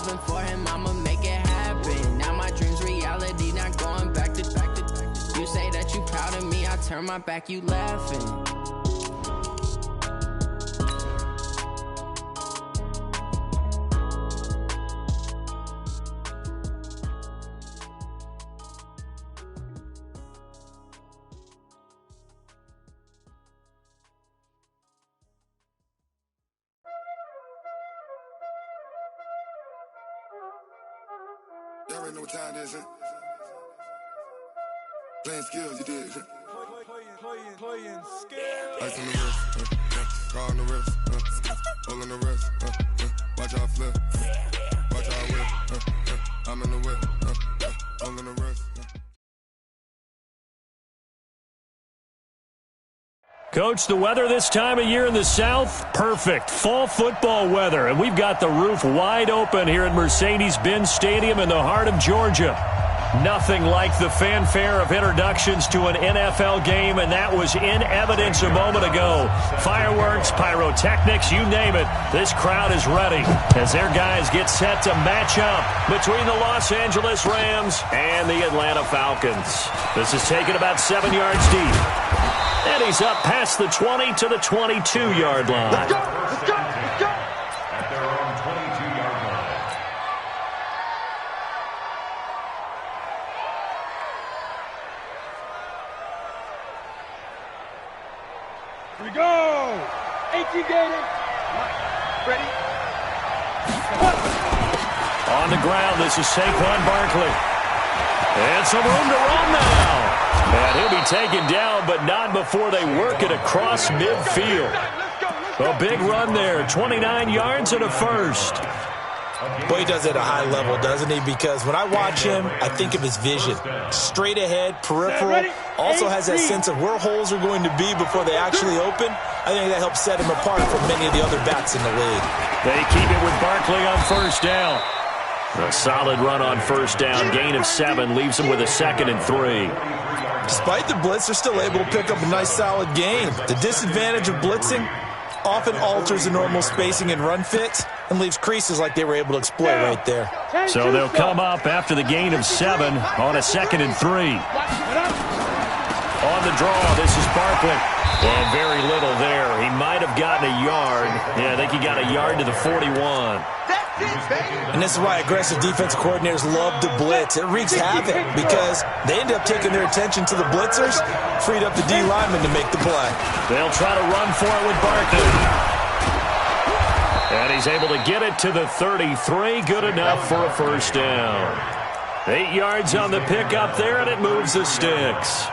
something for him, I'ma make it happen. Now my dream's reality, not going back to. You say that you proud of me, I turn my back, you laughing. Y'all already know what time it is, huh? Playing skills, you did. Playing skills. Ice on the wrist, car on the wrist, hole in the wrist, watch out flip, watch out whip, I'm in the whip, hole in the wrist. Coach, the weather this time of year in the South, perfect. Fall football weather, and we've got the roof wide open here at Mercedes-Benz Stadium in the heart of Georgia. Nothing like the fanfare of introductions to an NFL game, and that was in evidence a moment ago. Fireworks, pyrotechnics, you name it. This crowd is ready as their guys get set to match up between the Los Angeles Rams and the Atlanta Falcons. This is taken about 7 yards deep. And he's up past the 20 to the 22-yard line. Let's go! Let's go! Let's go! At their own 22-yard line. Here we go! 18 gated. Ready? On the ground, this is Saquon Barkley. And some room to run now. And he'll be taken down, but not before they work it across midfield. A big run there, 29 yards and a first. Boy, he does it at a high level, doesn't he? Because when I watch him, I think of his vision. Straight ahead, peripheral. Also has that sense of where holes are going to be before they actually open. I think that helps set him apart from many of the other backs in the league. They keep it with Barkley on first down. A solid run on first down. Gain of 7 leaves him with a 2nd and 3. Despite the blitz, they're still able to pick up a nice, solid gain. The disadvantage of blitzing often alters the normal spacing and run fits and leaves creases like they were able to exploit right there. So they'll come up after the gain of 7 on a 2nd and 3. On the draw, this is Barkley. And very little there. He might have gotten a yard. Yeah, I think he got a yard to the 41. And this is why aggressive defensive coordinators love to blitz. It wreaks havoc because they end up taking their attention to the blitzers, freed up the D lineman to make the play. They'll try to run for it with Barkley. And he's able to get it to the 33. Good enough for a first down. 8 yards on the pickup there, and it moves the sticks.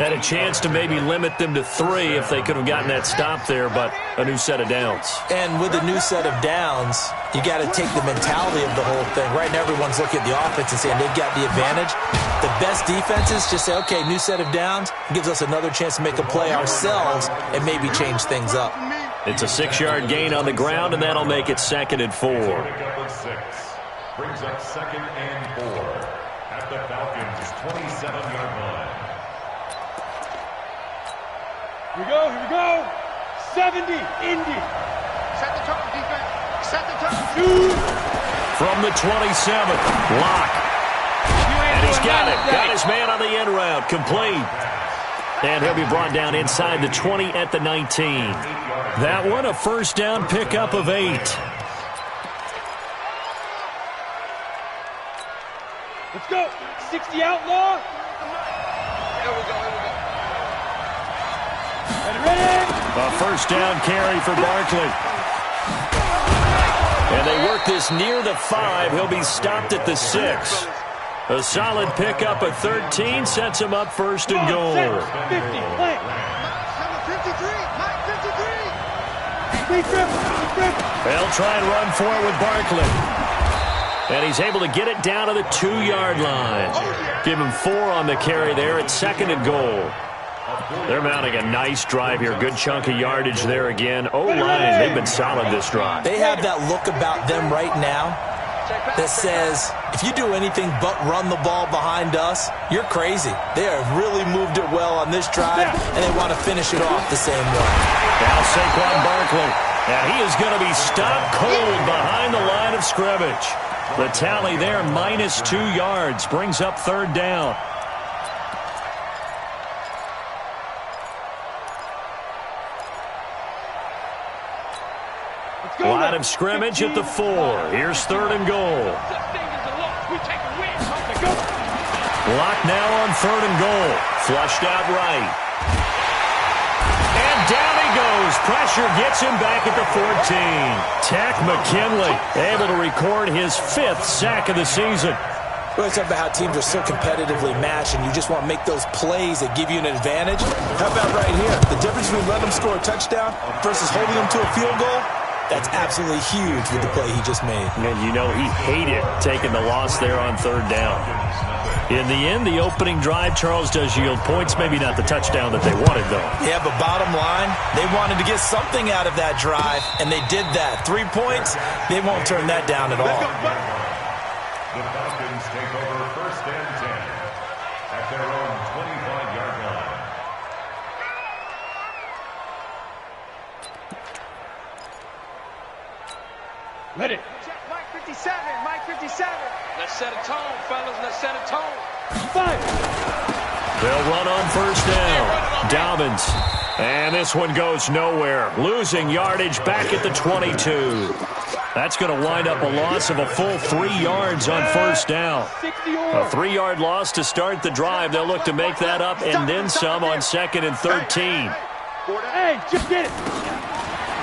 Had a chance to maybe limit them to 3 if they could have gotten that stop there, but a new set of downs. And with a new set of downs, you got to take the mentality of the whole thing. Right now, everyone's looking at the offense and saying they've got the advantage. The best defenses just say, okay, new set of downs, gives us another chance to make a play ourselves and maybe change things up. It's a 6-yard gain on the ground, and that'll make it 2nd and 4. Brings up 2nd and 4 at the Falcons' 27-yard line. Here we go. 70, Indy. Set the tone, defense. Set the tone. Shoot. From the 27, Lock. And he's got it. Got his man on the end route. Complete. And he'll be brought down inside the 20 at the 19. That one, a first down pickup of 8. Let's go. 60 outlaw. Here we go. Ready? A first down carry for Barkley. And they work this near the 5. He'll be stopped at the 6. A solid pickup of 13 sets him up first and goal. 50, play. They'll try and run for it with Barkley. And he's able to get it down to the 2-yard line. Give him 4 on the carry there at 2nd and goal. They're mounting a nice drive here. Good chunk of yardage there again. O-line, they've been solid this drive. They have that look about them right now that says, if you do anything but run the ball behind us, you're crazy. They have really moved it well on this drive, and they want to finish it off the same way. Now Saquon Barkley. And he is going to be stopped cold behind the line of scrimmage. The tally there, -2 yards, brings up third down. Line of scrimmage at the 4. Here's third and goal. Lock now on third and goal. Flushed out right. And down he goes. Pressure gets him back at the 14. Tack McKinley able to record his 5th sack of the season. Well, it's about how teams are so competitively matched, and you just want to make those plays that give you an advantage. How about right here? The difference between letting them score a touchdown versus holding them to a field goal? That's absolutely huge with the play he just made. And you know he hated taking the loss there on third down. In the end, the opening drive, Charles, does yield points. Maybe not the touchdown that they wanted, though. Yeah, but bottom line, they wanted to get something out of that drive, and they did that. 3 points, they won't turn that down at all. The Falcons take over first and 10 at their own 25-yard line. Let it. Check Mike 57, Mike 57. Let's set a tone, fellas. Let's set a tone. Fire. They'll run on first down. Dobbins. And this one goes nowhere. Losing yardage back at the 22. That's going to wind up a loss of a full 3 yards on first down. A 3-yard loss to start the drive. They'll look to make that up and then some on second and 13. Hey, just get it.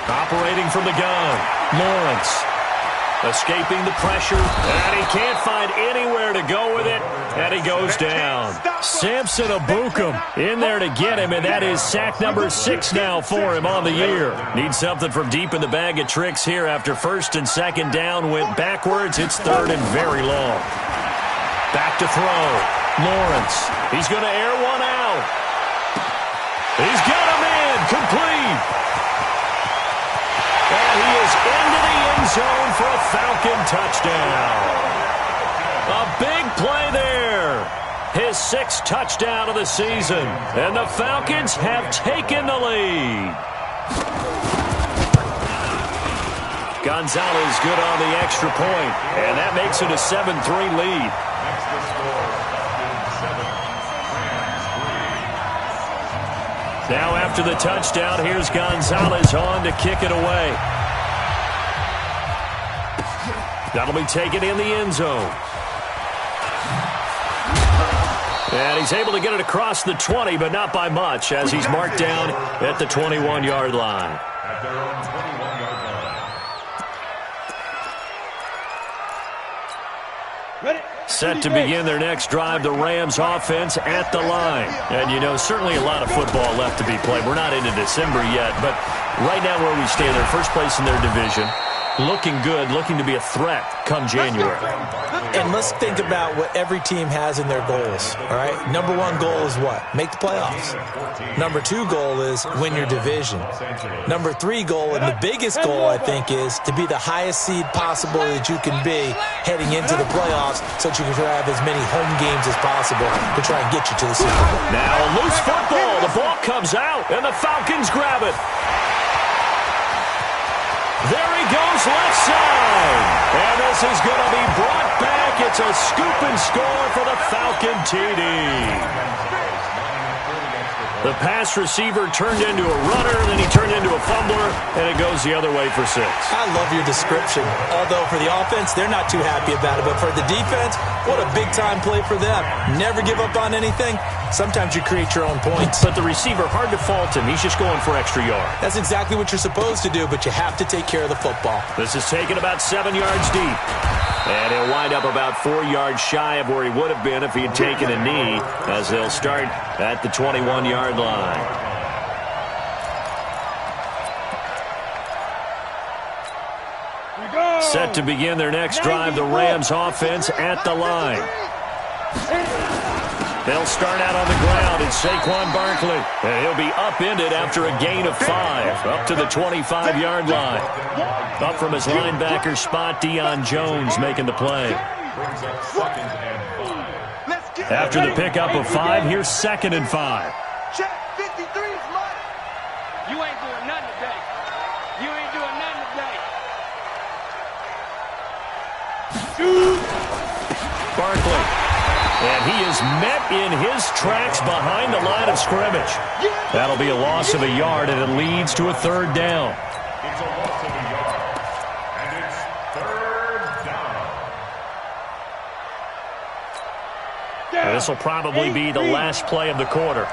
Operating from the gun, Lawrence. Escaping the pressure, and he can't find anywhere to go with it, and he goes down. Samson Abukum in there to get him, and that is sack number 6 now for him on the year. Needs something from deep in the bag of tricks here after first and second down went backwards. It's third and very long. Back to throw. Lawrence. He's going to air one out. He's got him in. Complete. And he is into the end zone for a Falcon touchdown. A big play there. His 6th touchdown of the season. And the Falcons have taken the lead. Gonzalez good on the extra point. And that makes it a 7-3 lead. Next to score, Falcons 7, Rams 3. Now after the touchdown, here's Gonzalez on to kick it away. That'll be taken in the end zone. And he's able to get it across the 20, but not by much, as he's marked down at the 21-yard line. At their own 21-yard line. Ready. Set to begin their next drive, the Rams offense at the line. And, you know, certainly a lot of football left to be played. We're not into December yet, but right now where we stand, they're first place in their division. Looking good, looking to be a threat come January. And let's think about what every team has in their goals, all right? Number 1 goal is what? Make the playoffs. Number 2 goal is win your division. Number 3 goal, and the biggest goal, I think, is to be the highest seed possible that you can be heading into the playoffs so that you can have as many home games as possible to try and get you to the Super Bowl. Now a loose football. The ball comes out, and the Falcons grab it. There he goes left side. And this is going to be brought back. It's a scoop and score for the Falcon TD. The pass receiver turned into a runner, then he turned into a fumbler, and it goes the other way for 6. I love your description. Although for the offense, they're not too happy about it. But for the defense, what a big-time play for them. Never give up on anything. Sometimes you create your own points. But the receiver, hard to fault him. He's just going for extra yard. That's exactly what you're supposed to do, but you have to take care of the football. This is taken about 7 yards deep. And he'll wind up about 4 yards shy of where he would have been if he had taken a knee, as they'll start at the 21-yard line. Set to begin their next drive, the Rams offense at the line. They'll start out on the ground. It's Saquon Barkley. And he'll be upended after a gain of 5, up to the 25-yard line. Up from his linebacker spot, Deion Jones making the play. After the pickup of 5, here's 2nd and 5. Check 53 is mine. You ain't doing nothing today. You ain't doing nothing today. Barkley. And he is met in his tracks behind the line of scrimmage. That'll be a loss of a yard, and it leads to a third down. It's a loss of a yard, and it's third down. This will probably be the last play of the quarter.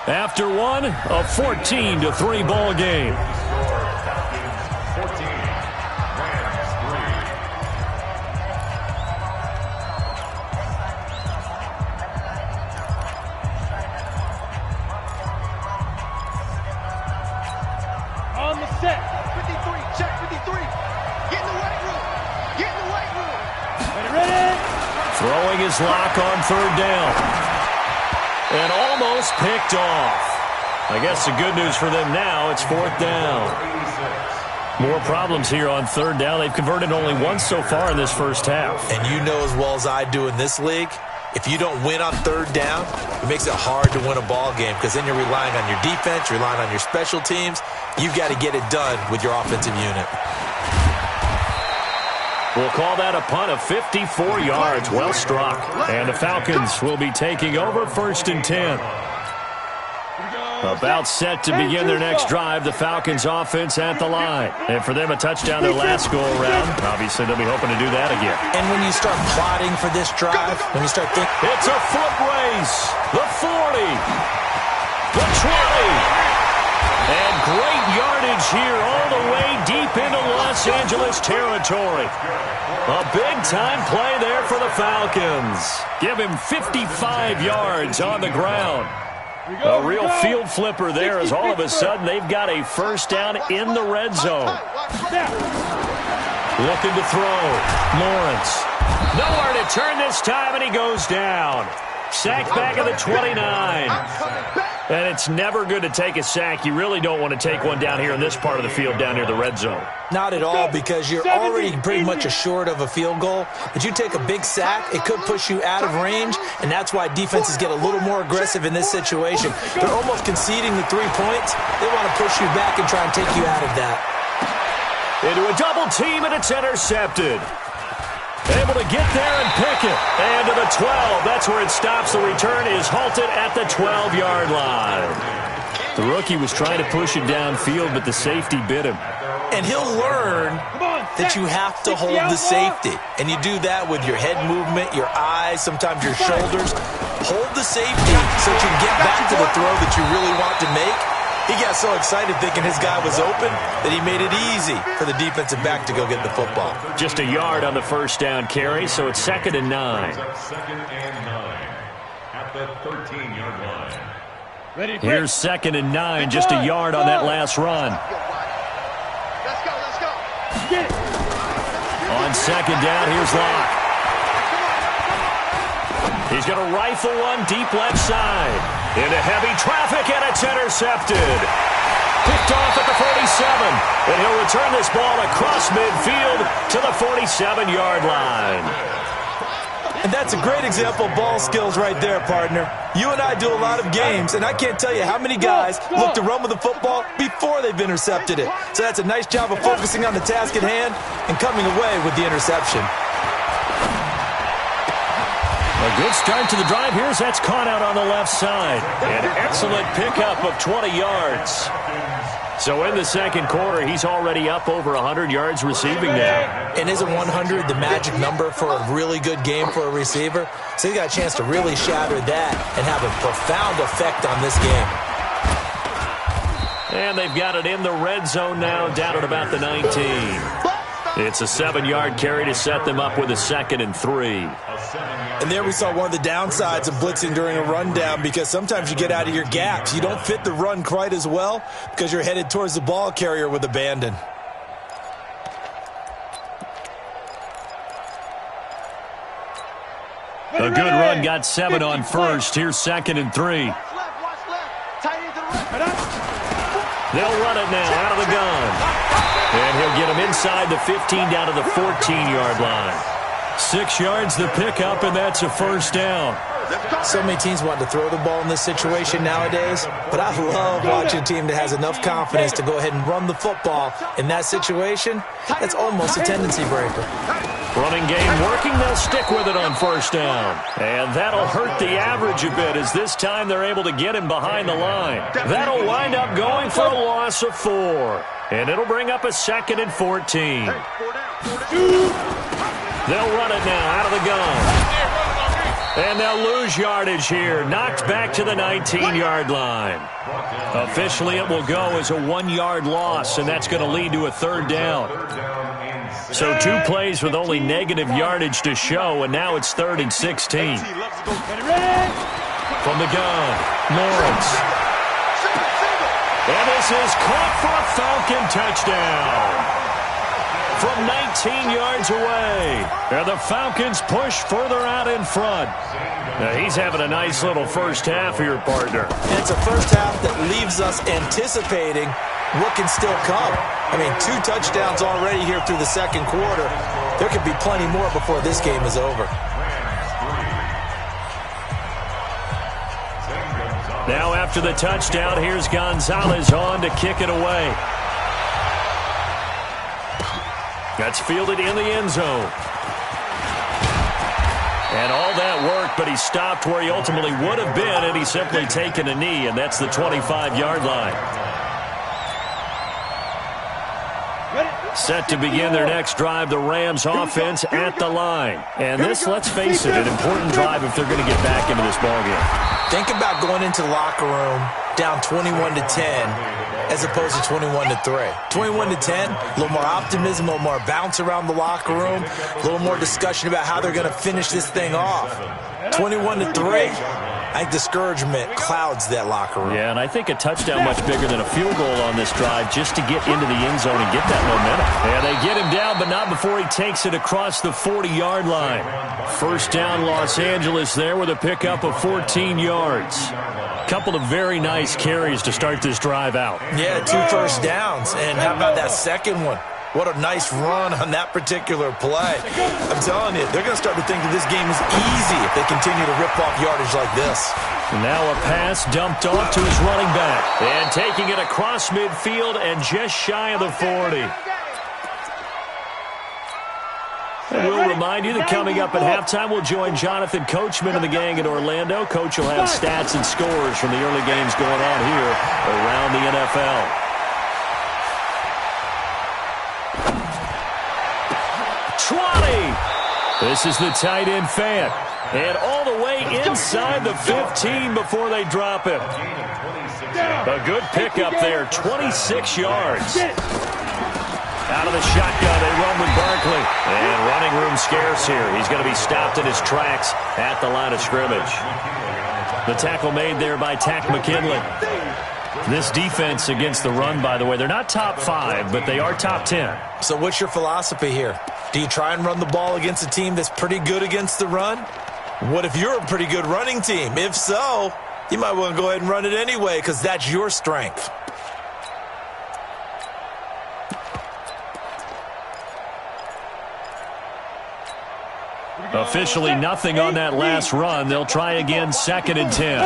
After one, a 14-3 ball game. Throwing his lock on third down. And almost picked off. I guess the good news for them now, it's fourth down. More problems here on third down. They've converted only once so far in this first half. And you know as well as I do in this league, if you don't win on third down, it makes it hard to win a ball game because then you're relying on your defense, you're relying on your special teams. You've got to get it done with your offensive unit. We'll call that a punt of 54 yards. Well struck. And the Falcons will be taking over 1st and 10. About set to begin their next drive. The Falcons offense at the line. And for them, a touchdown their last go-around. Obviously, they'll be hoping to do that again. And when you start plotting for this drive, when you start thinking... It's a foot race. The 40. The 20. And great yardage here all the way deep into Los Angeles territory. A big-time play there for the Falcons. Give him 55 yards on the ground. A real field flipper there as all of a sudden they've got a first down in the red zone. Looking to throw. Lawrence. Nowhere to turn this time, and he goes down. Sacked back at the 29. And it's never good to take a sack. You really don't want to take one down here in this part of the field down near the red zone. Not at all, because you're already pretty much assured of a field goal. But you take a big sack, it could push you out of range, and that's why defenses get a little more aggressive in this situation. They're almost conceding the 3 points. They want to push you back and try and take you out of that. Into a double team, and it's intercepted. Able to get there and pick it. And to the 12. That's where it stops. The return is halted at the 12-yard line. The rookie was trying to push it downfield, but the safety bit him. And he'll learn that you have to hold the safety. And you do that with your head movement, your eyes, sometimes your shoulders. Hold the safety so that you can get back to the throw that you really want to make. He got so excited thinking his guy was open that he made it easy for the defensive back to go get the football. Just a yard on the first down carry, so it's 2nd and 9. Second and 9 at the 13-yard line. Here's 2nd and 9, just a yard on that last run. Let's go. Get it. On 2nd down, here's Locke. He's going to rifle one deep left side. Into heavy traffic, and it's intercepted. Picked off at the 47. And he'll return this ball across midfield to the 47-yard line. And that's a great example of ball skills right there, partner. You and I do a lot of games, and I can't tell you how many guys look to run with the football before they've intercepted it. So that's a nice job of focusing on the task at hand and coming away with the interception. A good start to the drive. That's caught out on the left side. An excellent pickup of 20 yards. So in the second quarter, he's already up over 100 yards receiving now. And isn't 100 the magic number for a really good game for a receiver? So he got a chance to really shatter that and have a profound effect on this game. And they've got it in the red zone now, down at about the 19. It's a 7-yard carry to set them up with a 2nd and 3. And there we saw one of the downsides of blitzing during a rundown, because sometimes you get out of your gaps. You don't fit the run quite as well because you're headed towards the ball carrier with abandon. A good run, got 7 on first. Here's 2nd and 3. They'll run it now out of the gun. And he'll get him inside the 15 down to the 14-yard line. 6 yards the pickup, and that's a first down. So many teams want to throw the ball in this situation nowadays, but I love watching a team that has enough confidence to go ahead and run the football. In that situation, that's almost a tendency breaker. Running game working, they'll stick with it on first down. And that'll hurt the average a bit as this time they're able to get him behind the line. That'll wind up going for a loss of 4. And it'll bring up a 2nd and 14. They'll run it now out of the gun. And they'll lose yardage here. Knocked back to the 19-yard line. Officially, it will go as a 1-yard loss, and that's going to lead to a 3rd down. So 2 plays with only negative yardage to show, and now it's 3rd and 16. From the gun, Lawrence. And this is caught for a Falcon touchdown. From 19 yards away. And the Falcons push further out in front. Now, he's having a nice little first half here, partner. And it's a first half that leaves us anticipating what can still come. I mean, 2 touchdowns already here through the 2nd quarter. There could be plenty more before this game is over. Now after the touchdown, here's Gonzalez on to kick it away. That's fielded in the end zone. And all that work, but he stopped where he ultimately would have been had he simply taken a knee, and that's the 25-yard line. Set to begin their next drive, the Rams offense at the line. And this, let's face it, an important drive if they're going to get back into this ballgame. Think about going into the locker room down 21-10 as opposed to 21-3. 21-10, a little more optimism, a little more bounce around the locker room, a little more discussion about how they're going to finish this thing off. 21-3, I think discouragement clouds that locker room. Yeah, and I think a touchdown much bigger than a field goal on this drive just to get into the end zone and get that momentum. Yeah, they get him down, but not before he takes it across the 40-yard line. First down, Los Angeles there with a pickup of 14 yards. Couple of very nice carries to start this drive out. Yeah, 2 first downs. And how about that second one? What a nice run on that particular play. I'm telling you, they're going to start to think that this game is easy if they continue to rip off yardage like this. Now a pass dumped off to his running back. And taking it across midfield and just shy of the 40. And we'll remind you that coming up at halftime, we'll join Jonathan Coachman and the gang in Orlando. Coach will have stats and scores from the early games going on here around the NFL. This is the tight end Fant. And all the way inside the 15 before they drop him. A good pickup there, 26 yards. Out of the shotgun, they run with Barkley. And running room scarce here. He's going to be stopped in his tracks at the line of scrimmage. The tackle made there by Tack McKinley. This defense against the run, by the way, they're not top 5, but they are top 10. So what's your philosophy here? Do you try and run the ball against a team that's pretty good against the run? What if you're a pretty good running team? If so, you might want to go ahead and run it anyway because that's your strength. Officially nothing on that last run. They'll try again, 2nd and 10.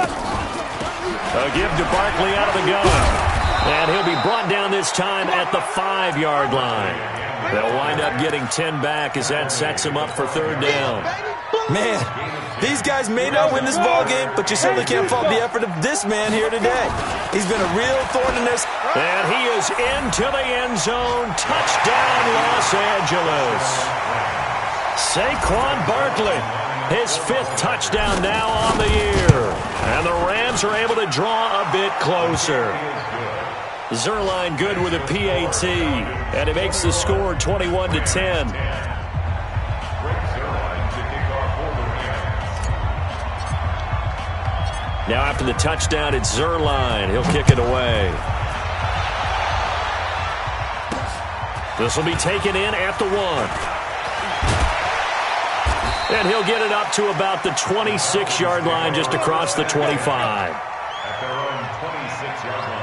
A give to Barkley out of the gun. And he'll be brought down this time at the 5-yard line. They'll wind up getting 10 back as that sets him up for 3rd down. Man, these guys may not win this ball game, but you certainly can't fault the effort of this man here today. He's been a real thorn in this. And he is into the end zone. Touchdown, Los Angeles. Saquon Barkley, his 5th touchdown now on the year. And the Rams are able to draw a bit closer. Zerline good with a PAT, and it makes the score 21-10. Now after the touchdown, it's Zerline. He'll kick it away. This will be taken in at the 1. And he'll get it up to about the 26-yard line, just across the 25. At their own 26-yard line.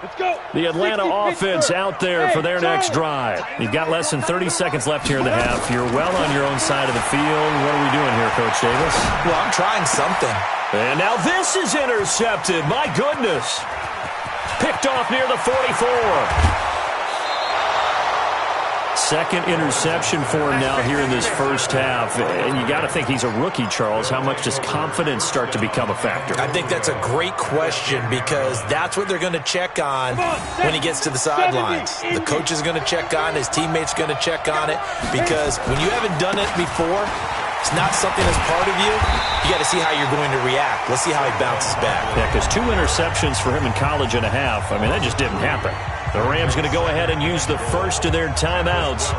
Let's go. The Atlanta offense out there for their next drive. You've got less than 30 seconds left here in the half. You're well on your own side of the field. What are we doing here, Coach Davis? Well, I'm trying something. And now this is intercepted. My goodness. Picked off near the 44. Second interception for him now here in this first half. And you got to think he's a rookie, Charles. How much does confidence start to become a factor? I think that's a great question because that's what they're going to check on when he gets to the sidelines. The coach is going to check on, his teammates going to check on it, because when you haven't done it before, it's not something that's part of you. You got to see how you're going to react. Let's see how he bounces back. Yeah, because 2 interceptions for him in college and a half. I mean, that just didn't happen. The Rams going to go ahead and use the first of their timeouts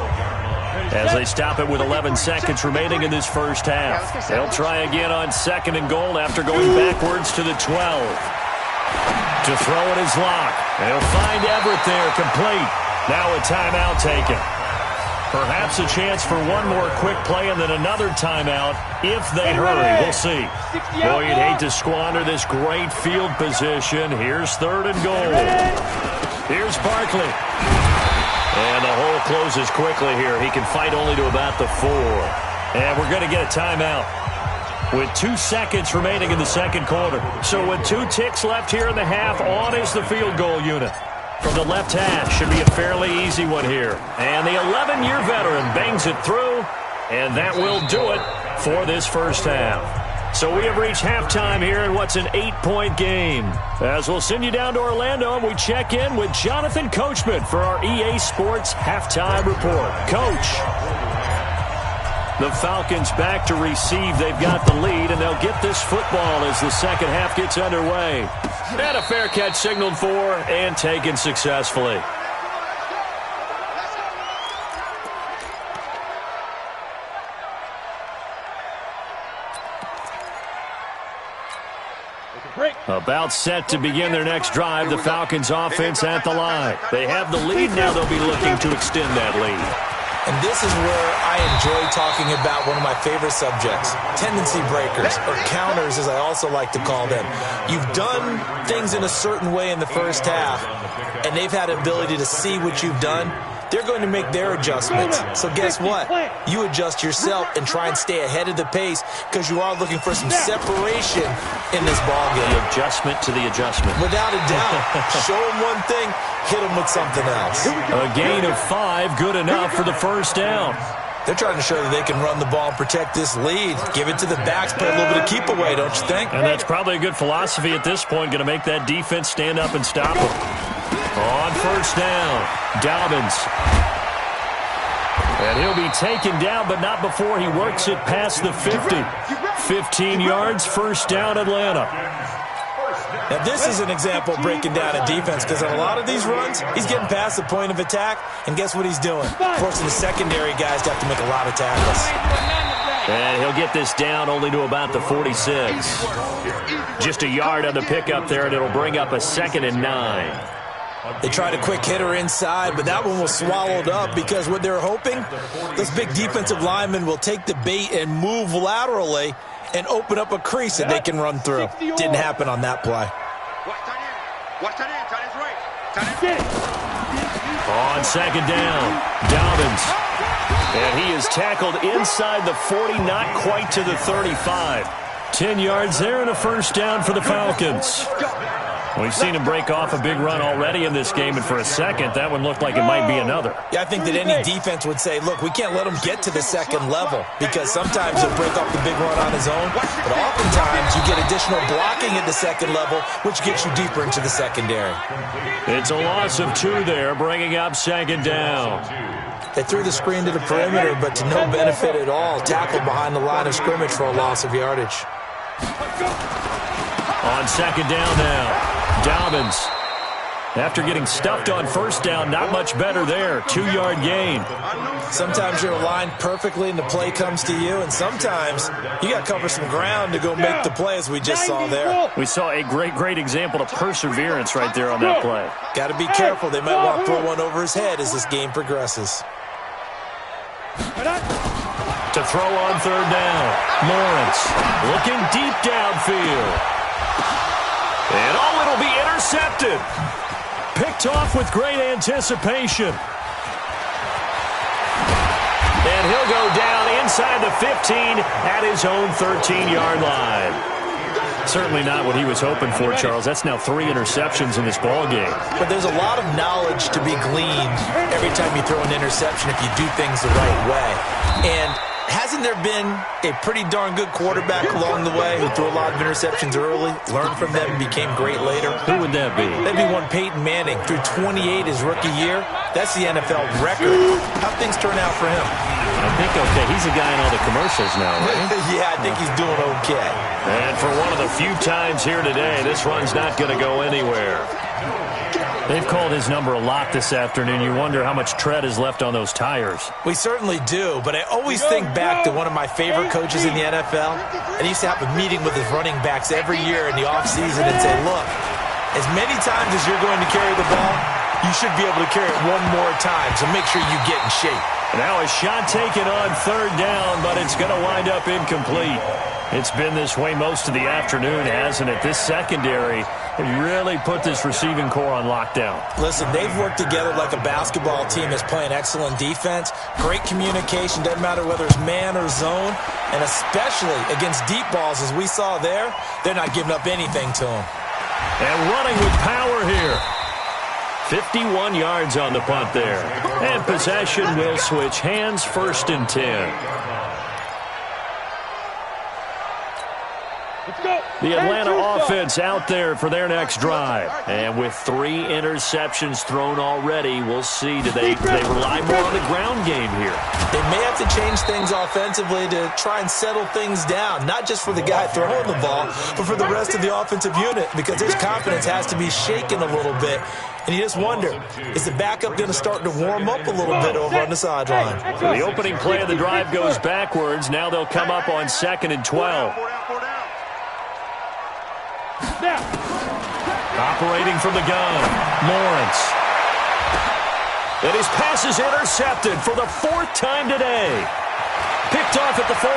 as they stop it with 11 seconds remaining in this first half. They'll try again on 2nd and goal after going backwards to the 12. To throw it is Locke. They'll find Everett there, complete. Now a timeout taken. Perhaps a chance for one more quick play and then another timeout if they hurry. We'll see. Boy, you'd hate to squander this great field position. Here's 3rd and goal. Here's Barkley. And the hole closes quickly here. He can fight only to about the 4. And we're going to get a timeout with 2 seconds remaining in the second quarter. So with 2 ticks left here in the half, on is the field goal unit. From the left hash, should be a fairly easy one here. And the 11-year veteran bangs it through, and that will do it for this first half. So we have reached halftime here in what's an 8-point game. As we'll send you down to Orlando, and we check in with Jonathan Coachman for our EA Sports Halftime Report. Coach, the Falcons back to receive. They've got the lead, and they'll get this football as the second half gets underway. And a fair catch signaled for and taken successfully. About set to begin their next drive, the Falcons offense at the line. They have the lead now. They'll be looking to extend that lead. And this is where I enjoy talking about one of my favorite subjects, tendency breakers, or counters as I also like to call them. You've done things in a certain way in the first half, and they've had an ability to see what you've done. They're going to make their adjustments. So guess what? You adjust yourself and try and stay ahead of the pace because you are looking for some separation in this ballgame. The adjustment to the adjustment. Without a doubt. Show them one thing, hit them with something else. A gain of 5, good enough for the first down. They're trying to show that they can run the ball and protect this lead. Give it to the backs, play a little bit of keep away, don't you think? And that's probably a good philosophy at this point, going to make that defense stand up and stop them. On first down, Dobbins. And he'll be taken down, but not before he works it past the 50. 15 yards, first down, Atlanta. Now, this is an example of breaking down a defense because on a lot of these runs, he's getting past the point of attack, and guess what he's doing? Forcing the secondary guys to have to make a lot of tackles. And he'll get this down only to about the 46. Just a yard on the pickup there, and it'll bring up a 2nd and 9. They tried a quick hitter inside, but that one was swallowed up because what they're hoping, this big defensive lineman will take the bait and move laterally and open up a crease that they can run through. Didn't happen on that play. On second down, Dobbins. And he is tackled inside the 40, not quite to the 35. 10 yards there and a first down for the Falcons. We've seen him break off a big run already in this game, and for a second, that one looked like it might be another. Yeah, I think that any defense would say, look, we can't let him get to the second level because sometimes he'll break off the big run on his own, but oftentimes you get additional blocking at the second level, which gets you deeper into the secondary. It's a loss of 2 there, bringing up second down. They threw the screen to the perimeter, but to no benefit at all. Tackled behind the line of scrimmage for a loss of yardage. On second down now, Dobbins. After getting stuffed on first down, not much better there. 2-yard gain. Sometimes you're aligned perfectly and the play comes to you, and sometimes you got to cover some ground to go make the play, as we just saw there. We saw a great example of perseverance right there on that play. Got to be careful. They might want to throw one over his head as this game progresses. To throw on third down, Lawrence looking deep downfield. And it'll be intercepted. Picked off with great anticipation. And he'll go down inside the 15 at his own 13-yard line. Certainly not what he was hoping for, Charles. That's now 3 interceptions in this ball game. But there's a lot of knowledge to be gleaned every time you throw an interception if you do things the right way. And hasn't there been a pretty darn good quarterback along the way who threw a lot of interceptions early, learned from them, and became great later? Who would that be? That'd be one Peyton Manning. Threw 28 his rookie year. That's the NFL record. How'd things turn out for him? I think okay. He's a guy in all the commercials now, right? Yeah, I think he's doing okay. And for one of the few times here today, this run's not going to go anywhere. They've called his number a lot this afternoon. You wonder how much tread is left on those tires. We certainly do, but I always think back to one of my favorite coaches in the NFL. And he used to have a meeting with his running backs every year in the offseason and say, look, as many times as you're going to carry the ball, you should be able to carry it one more time, so make sure you get in shape. Now a shot taken on 3rd down, but it's going to wind up incomplete. It's been this way most of the afternoon, hasn't it? This secondary really put this receiving core on lockdown. Listen, they've worked together like a basketball team that's playing excellent defense. Great communication, doesn't matter whether it's man or zone. And especially against deep balls, as we saw there, they're not giving up anything to them. And running with power here. 51 yards on the punt there. And possession will switch hands, 1st and 10. The Atlanta offense out there for their next drive. And with 3 interceptions thrown already, we'll see. Do they rely more on the ground game here? They may have to change things offensively to try and settle things down, not just for the guy throwing the ball, but for the rest of the offensive unit, because his confidence has to be shaken a little bit. And you just wonder, is the backup going to start to warm up a little bit over on the sideline? So the opening play of the drive goes backwards. Now they'll come up on 2nd and 12. Operating from the gun, Lawrence. And his pass is intercepted for the 4th time today. Picked off at the 48.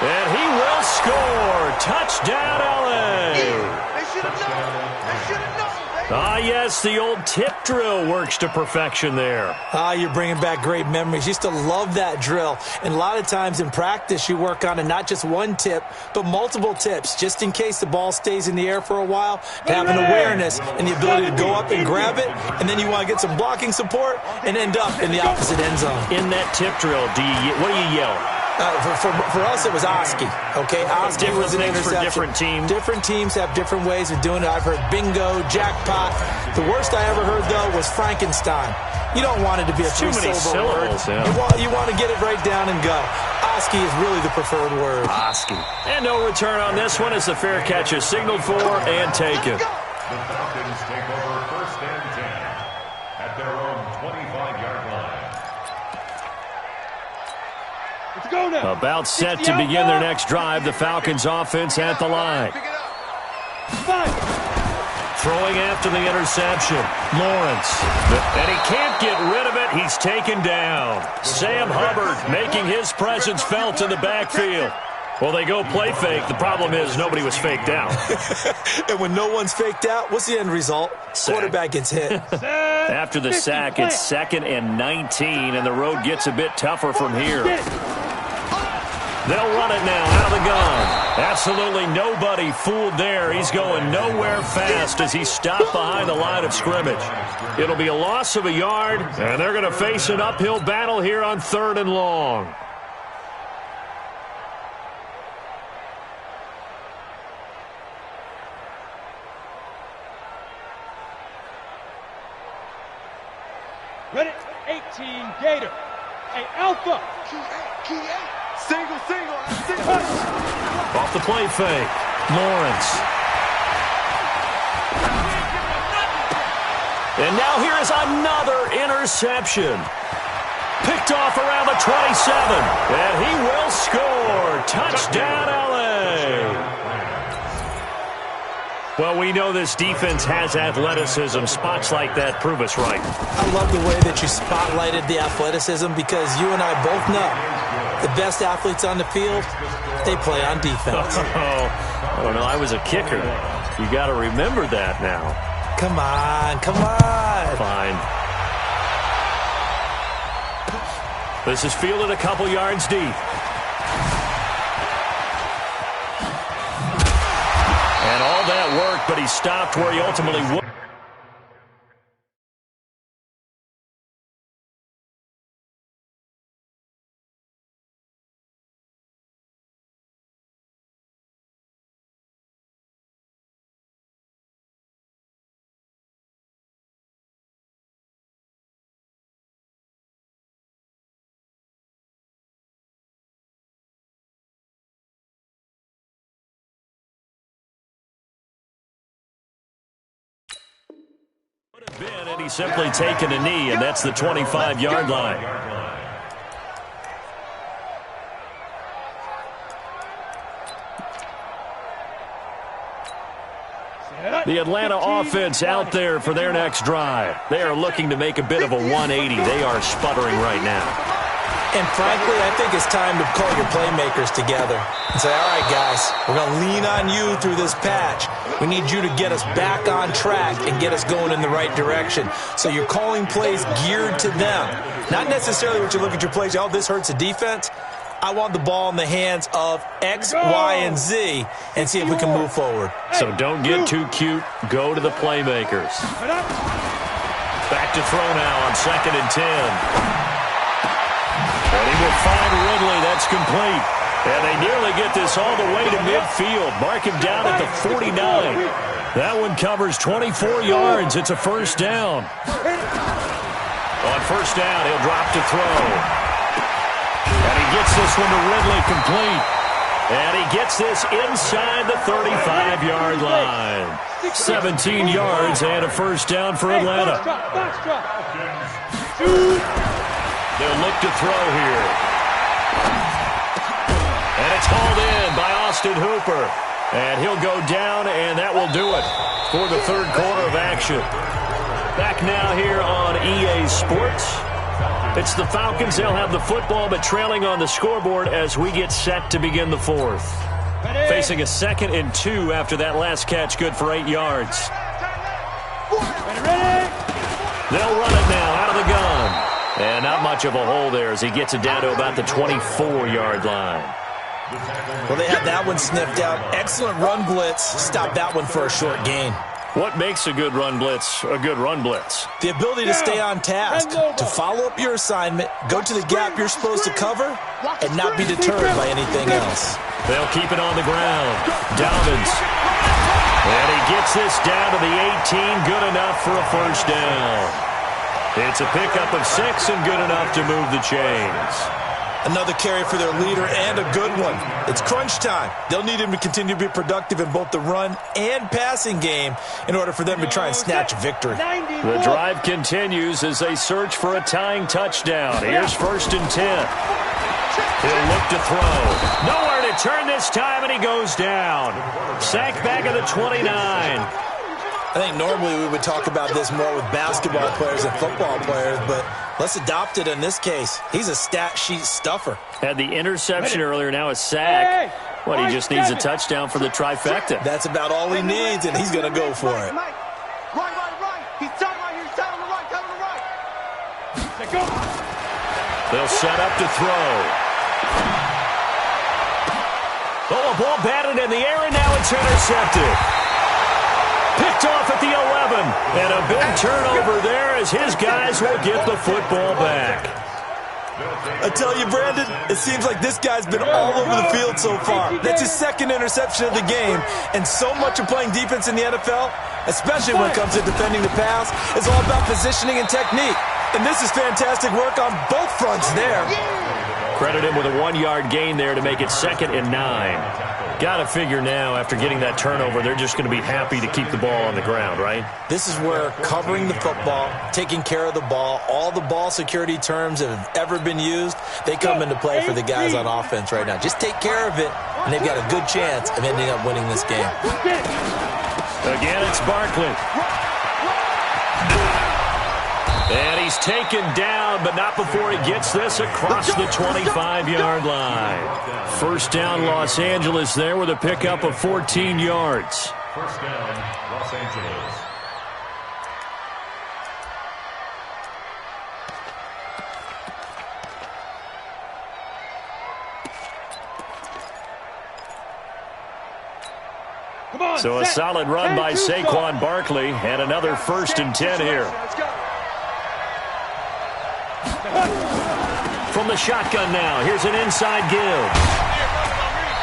And he will score. Touchdown, LA. They should have known. They should have known. Ah, yes, the old tip drill works to perfection there. You're bringing back great memories. Used to love that drill. And a lot of times in practice, you work on it, not just one tip, but multiple tips, just in case the ball stays in the air for a while, to have an awareness and the ability to go up and grab it, and then you want to get some blocking support and end up in the opposite end zone. In that tip drill, what do you yell? For us, it was Oski. Okay, Oski was an interception. For different teams. Different teams have different ways of doing it. I've heard bingo, jackpot. The worst I ever heard, though, was Frankenstein. You don't want it to be a three-syllable word. Yeah. You want to get it right down and go. Oski is really the preferred word. Oski. And no return on this one as the fair catch is signaled for and taken. The Falcons take over 1st and 10 at their own 25-yard line. About set to begin their next drive. The Falcons offense at the line. Throwing after the interception. Lawrence. And he can't get rid of it. He's taken down. Sam Hubbard making his presence felt in the backfield. Well, they go play fake. The problem is nobody was faked out. And when no one's faked out, what's the end result? Sack. Quarterback gets hit. After the sack, it's 2nd and 19, and the road gets a bit tougher from here. They'll run it now out of the gun. Absolutely nobody fooled there. He's going nowhere fast as he's stopped behind the line of scrimmage. It'll be a loss of a yard, and they're going to face an uphill battle here on 3rd and long. Ready, 18, Gator. Hey, Alpha. Single. Off the play fake. Lawrence. And now here is another interception. Picked off around the 27. And he will score. Touchdown, LA. Well, we know this defense has athleticism. Spots like that prove us right. I love the way that you spotlighted the athleticism because you and I both know the best athletes on the field, they play on defense. I don't know. I was a kicker. You got to remember that now. Come on, come on. Fine. This is fielded a couple yards deep. And all that worked, but he stopped where he ultimately would. And he's simply taken a knee, and that's the 25-yard line. The Atlanta offense out there for their next drive. They are looking to make a bit of a 180. They are sputtering right now. And frankly, I think it's time to call your playmakers together and say, all right, guys, we're going to lean on you through this patch. We need you to get us back on track and get us going in the right direction. So you're calling plays geared to them. Not necessarily what you look at your plays, oh, this hurts the defense. I want the ball in the hands of X, Y, and Z and see if we can move forward. So don't get too cute. Go to the playmakers. Back to throw now on 2nd and 10. And he will find Ridley. That's complete. And they nearly get this all the way to midfield. Mark him down at the 49. That one covers 24 yards. It's a first down. On first down, he'll drop to throw. And he gets this one to Ridley complete. And he gets this inside the 35-yard line. 17 yards and a first down for Atlanta. They'll look to throw here. And it's hauled in by Austin Hooper. And he'll go down, and that will do it for the third quarter of action. Back now here on EA Sports. It's the Falcons. They'll have the football, but trailing on the scoreboard as we get set to begin the fourth. Facing a 2nd and 2 after that last catch, good for 8 yards. They'll run it now out of the gun. And not much of a hole there as he gets it down to about the 24-yard line. Well, they had that one sniffed out. Excellent run blitz. Stop that one for a short gain. What makes a good run blitz a good run blitz? The ability to stay on task, to follow up your assignment, go to the gap you're supposed to cover, and not be deterred by anything else. They'll keep it on the ground. Dobbins. And he gets this down to the 18. Good enough for a first down. It's a pickup of 6 and good enough to move the chains. Another carry for their leader and a good one. It's crunch time. They'll need him to continue to be productive in both the run and passing game in order for them to try and snatch victory. The drive continues as they search for a tying touchdown. Here's 1st and 10. He'll look to throw. Nowhere to turn this time, and he goes down. Sacked back at the 29. I think normally we would talk about this more with basketball players and football players, but let's adopt it in this case. He's a stat sheet stuffer. Had the interception earlier, now a sack. What, he just needs a touchdown for the trifecta. That's about all he needs, and he's going to go for it. Right. He's down right here. He's down on the right. Down on the right. They'll set up to throw. Oh, a ball batted in the air, and now it's intercepted. Picked off at the 11, and a big turnover there as his guys will get the football back. I tell you, Brandon, it seems like this guy's been all over the field so far. That's his 2nd interception of the game, and so much of playing defense in the NFL, especially when it comes to defending the pass, is all about positioning and technique. And this is fantastic work on both fronts there. Credit him with a 1-yard gain there to make it 2nd and 9. Got to figure now, after getting that turnover, they're just going to be happy to keep the ball on the ground, right? This is where covering the football, taking care of the ball, all the ball security terms that have ever been used, they come into play for the guys on offense right now. Just take care of it, and they've got a good chance of ending up winning this game. Again, it's Barkley. And he's taken down, but not before he gets this across the 25-yard line. First down, Los Angeles there with a pickup of 14 yards. First down, Los Angeles. So a solid run by Saquon Barkley and another 1st and 10 here. From the shotgun now, here's an inside give.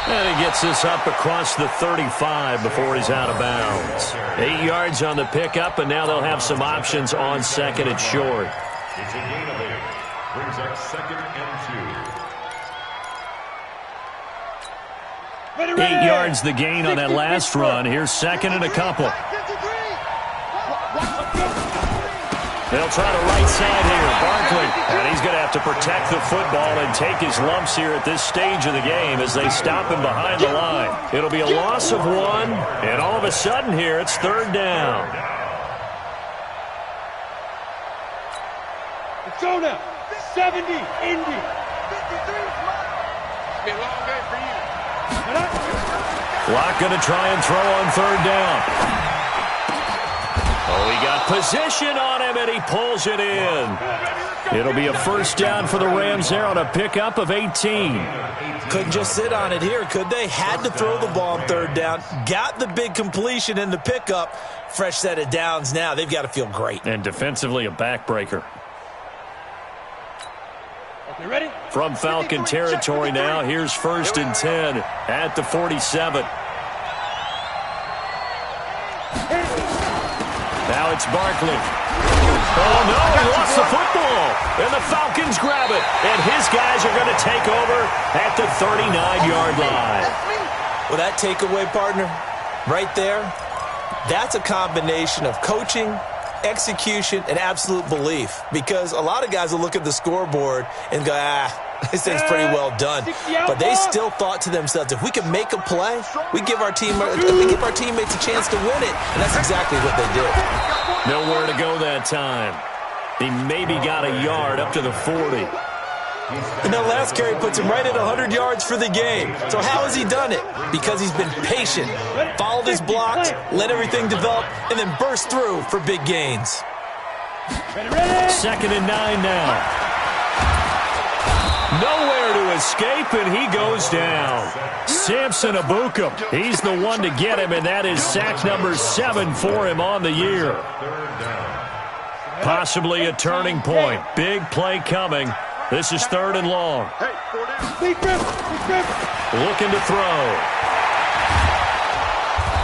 And he gets this up across the 35 before he's out of bounds. 8 yards on the pickup, and now they'll have some options on 2nd and short. It's a gain of 8. Brings up 2nd and 2. 8 yards the gain on that last run. Here's 2nd and a couple. They'll try the right side here. Barkley. And he's going to have to protect the football and take his lumps here at this stage of the game as they stop him behind the line. It'll be a loss of 1, and all of a sudden here it's 3rd down. It's on now. 70, Indy. 53 is mine. It's been a long day for you. Clock going to try and throw on 3rd down. Oh, he got position on him, and he pulls it in. It'll be a 1st down for the Rams there on a pickup of 18. Couldn't just sit on it here, could they? Had to throw the ball on 3rd down. Got the big completion in the pickup. Fresh set of downs now. They've got to feel great. And defensively, a backbreaker. Okay, ready? From Falcon territory now, here's 1st and 10 at the 47. Now it's Barkley. Oh, no, he lost the football. And the Falcons grab it. And his guys are going to take over at the 39-yard line. Well, that takeaway, partner, right there, that's a combination of coaching, execution, and absolute belief. Because a lot of guys will look at the scoreboard and go, this thing's pretty well done. But they still thought to themselves, if we can make a play, we give our teammates a chance to win it. And that's exactly what they did. Nowhere to go that time. He maybe got a yard up to the 40. And that last carry puts him right at 100 yards for the game. So how has he done it? Because he's been patient, followed his blocks, let everything develop, and then burst through for big gains. 2nd and 9 now. Nowhere to escape, and he goes down. Samson Abukum, he's the one to get him, and that is sack number 7 for him on the year. Possibly a turning point. Big play coming. This is 3rd and long. Looking to throw.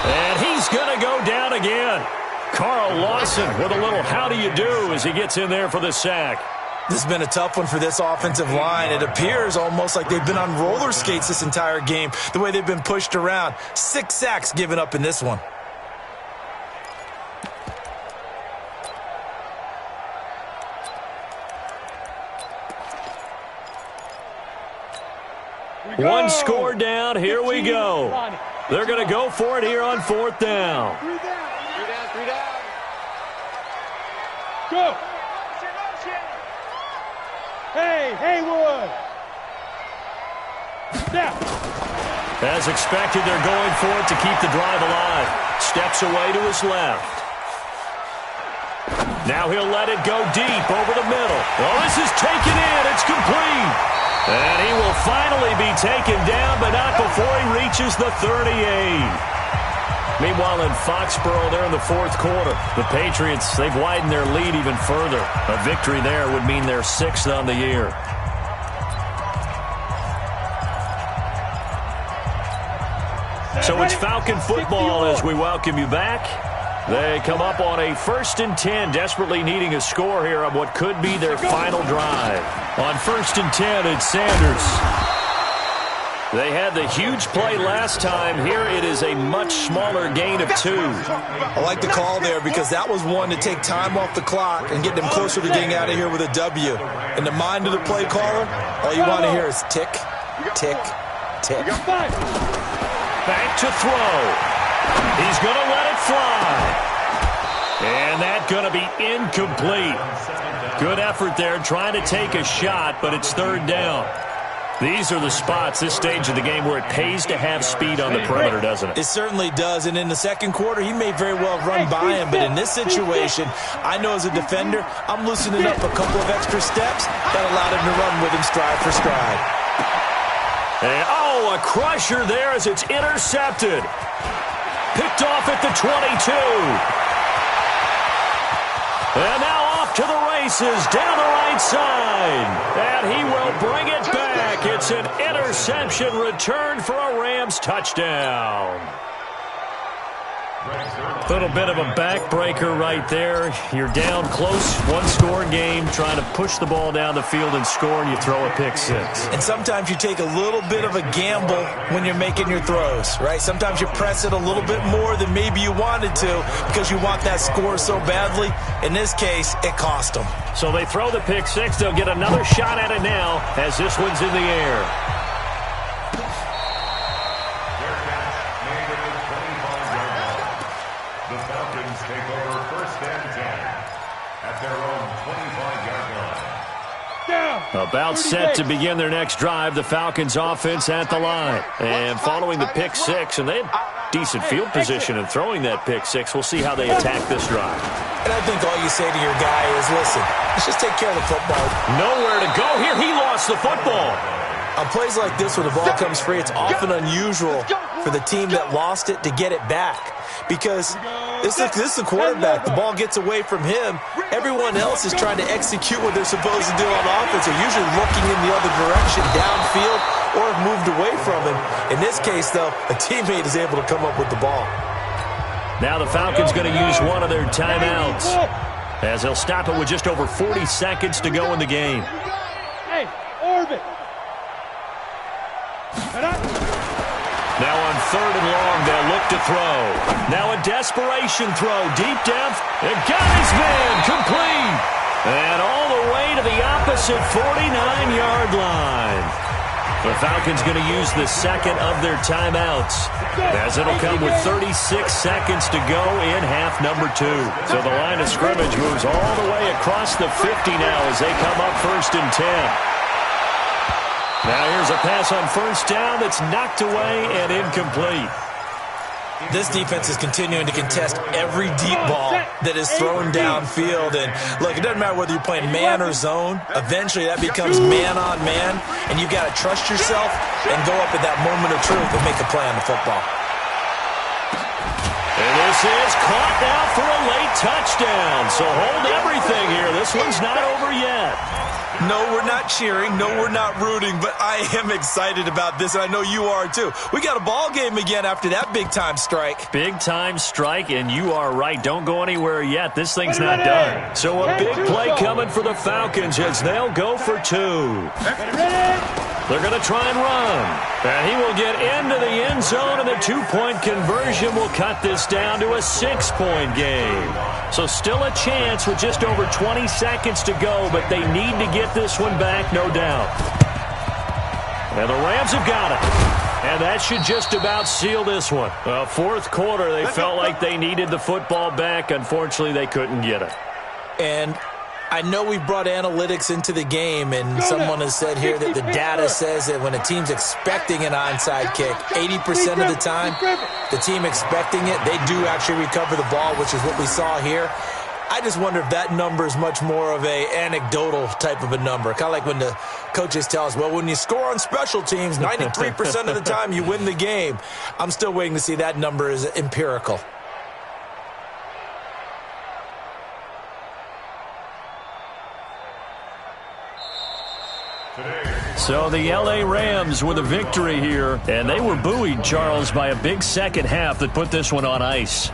And he's going to go down again. Carl Lawson with a little how do you do as he gets in there for the sack. This has been a tough one for this offensive line. It appears almost like they've been on roller skates this entire game, the way they've been pushed around. 6 sacks given up in this one. One score down. Here we go. They're going to go for it here on 4th down. 3 down. Go. Hey, Haywood. Snap. As expected, they're going for it to keep the drive alive. Steps away to his left. Now he'll let it go deep over the middle. Oh, this is taken in. It's complete. And he will finally be taken down, but not before he reaches the 38. Meanwhile, in Foxborough, they're in the 4th quarter. The Patriots, they've widened their lead even further. A victory there would mean they're 6th on the year. So it's Falcon football as we welcome you back. They come up on a 1st and 10, desperately needing a score here on what could be their final drive. On 1st and 10, it's Sanders. They had the huge play last time. Here it is a much smaller gain of 2. I like the call there because that was one to take time off the clock and get them closer to getting out of here with a W. In the mind of the play caller, all you want to hear is tick, tick, tick. Back to throw. He's going to let it fly. And that's going to be incomplete. Good effort there trying to take a shot, but it's 3rd down. These are the spots, this stage of the game, where it pays to have speed on the perimeter, doesn't it? It certainly does, and in the second quarter, he may very well run by him, but in this situation, I know as a defender, I'm loosening up a couple of extra steps that allowed him to run with him stride for stride. And, a crusher there as it's intercepted. Picked off at the 22. And now off to the races, down the right side. And he will bring it back. It's an interception return for a Rams touchdown. A little bit of a backbreaker right there. You're down close, one-score game, trying to push the ball down the field and score, and you throw a pick six. And sometimes you take a little bit of a gamble when you're making your throws, right? Sometimes you press it a little bit more than maybe you wanted to because you want that score so badly. In this case, it cost them. So they throw the pick six. They'll get another shot at it now as this one's in the air. About set to begin their next drive, the Falcons offense at the line. And following the pick six, and they had decent field position in throwing that pick six. We'll see how they attack this drive. And I think all you say to your guy is, listen, let's just take care of the football. Nowhere to go here. He lost the football. On plays like this where the ball comes free, it's often unusual for the team that lost it to get it back. Because this is the quarterback. The ball gets away from him. Everyone else is trying to execute what they're supposed to do on offense. They're usually looking in the other direction, downfield, or have moved away from him. In this case, though, a teammate is able to come up with the ball. Now the Falcons going to use one of their timeouts as they'll stop it with just over 40 seconds to go in the game. Hey, orbit. Now on 3rd and long, they'll look to throw. Now a desperation throw deep down. And got his man complete. And all the way to the opposite 49-yard line. The Falcons going to use the second of their timeouts as it'll come with 36 seconds to go in half number 2. So the line of scrimmage moves all the way across the 50 now as they come up 1st and 10. Now here's a pass on 1st down that's knocked away and incomplete. This defense is continuing to contest every deep ball that is thrown downfield. And look, it doesn't matter whether you're playing man or zone. Eventually that becomes man on man, and you've got to trust yourself and go up at that moment of truth and make a play on the football. And this is caught now for a late touchdown. So hold everything here. This one's not over yet. No, we're not cheering. No, we're not rooting. But I am excited about this, and I know you are too. We got a ball game again after that big-time strike. Big-time strike, and you are right. Don't go anywhere yet. This thing's not done. So a big play coming for the Falcons as they'll go for 2. They're going to try and run. And he will get into the end zone, and the 2-point conversion will cut this down to a 6-point game. So still a chance with just over 20 seconds to go, but they need to get this one back, no doubt. And the Rams have got it. And that should just about seal this one. Well, 4th quarter, they felt like they needed the football back. Unfortunately, they couldn't get it. And I know we brought analytics into the game, and someone has said here that the data says that when a team's expecting an onside kick, 80% of the time, the team expecting it, they do actually recover the ball, which is what we saw here. I just wonder if that number is much more of a anecdotal type of a number. Kind of like when the coaches tell us, well, when you score on special teams, 93% of the time you win the game. I'm still waiting to see that number is empirical. So the L.A. Rams with a victory here, and they were buoyed, Charles, by a big second half that put this one on ice.